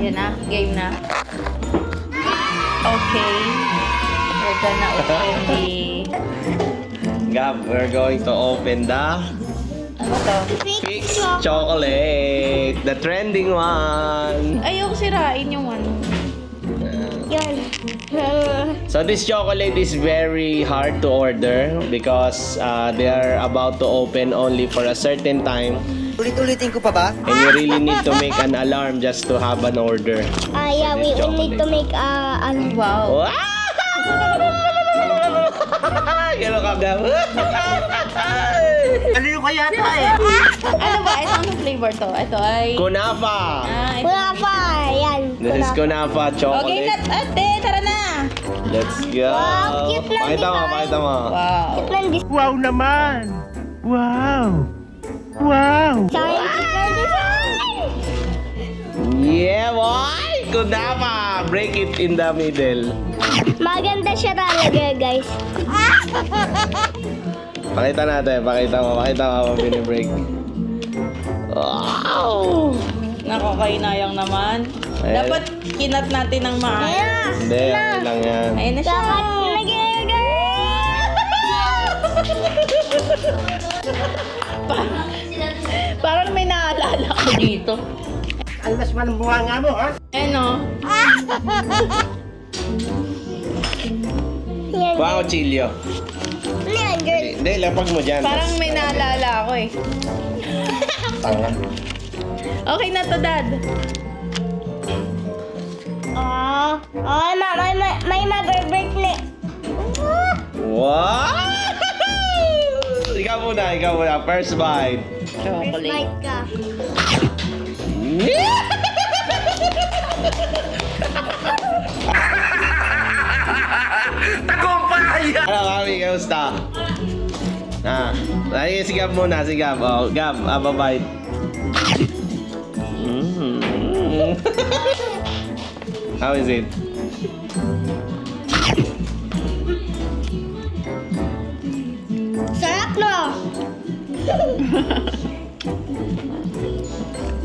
Yun na, game na. Okay. We're gonna open the... Gab, we're going to open the... Ano to? Fix chocolate. The trending one. Ayoko sirain yung ano. Yan. So this chocolate is very hard to order because they are about to open only for a certain time. Ulit-ulitin ko pa ba? And you really need to make an alarm just to have an order. Yeah, we need to make Wow. Wow! Gano'n ka, Gab? Aliw ka yata eh. Ano ba? Ito anong flavor to? Ito ay... Kunafa! Ito. Wala pa. Yan. This is Kunafa Okay chocolate. na, ate, tara na! Let's go! Wow, cute lang Pakita mo, design. pakita mo. Wow. Different design. Wow naman! Wow! Wow! Different design. Yeah, boy! Kunafa! Break it in the middle. Maganda siya talaga, guys. Pakita natin, pakita mo, binibreak. Wow! Nakakainayang naman. Ayan. Dapat kinat natin ng maayos. Ayan. Hindi, okay lang yan. Ayun na siya. Dapat Parang may naalala ko dito. Alas man ang bunga nga mo, ha? Ano? Yan. Wow, Chilio. Yan, girl. Hindi, lapag mo dyan. Parang may naalala ako eh. Tanga. Okay na to, Dad. May mag-break na. Wow! Ikaw muna. First bite. Chocolate. Like ka. Ano, Mami? Kamusta? Si Gab muna, si Gab. Oh, Gab, bye-bye. How is it? Sarap no?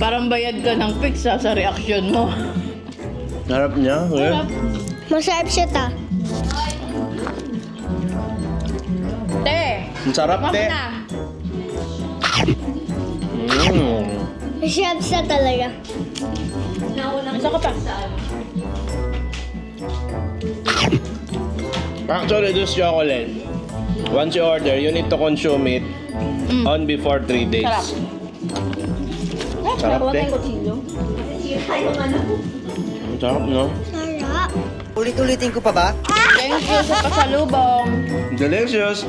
Parang bayad ka ng fix sa reaction mo. Harap niya, Sarap. Masarap siya ta. Te! Ang sarap, Mama te. na. Masarap siya talaga. Isa ka pa. Actually, this chocolate, once you order, you need to consume it on before 3 days. Sarap. Sarap, te. Ang sarap, no? Sarap. Ulit-ulitin ko pa ba? Thank you sa pasalubong. Delicious.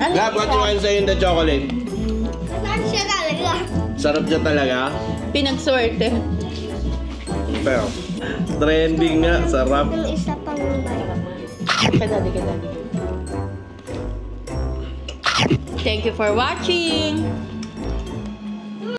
Ano Gab, what you want say in the chocolate? Masarap siya talaga. Sarap siya talaga. Pinagswerte. Pero, trending nga, sarap. Yung isa pang bite. Kadali. Thank you for watching.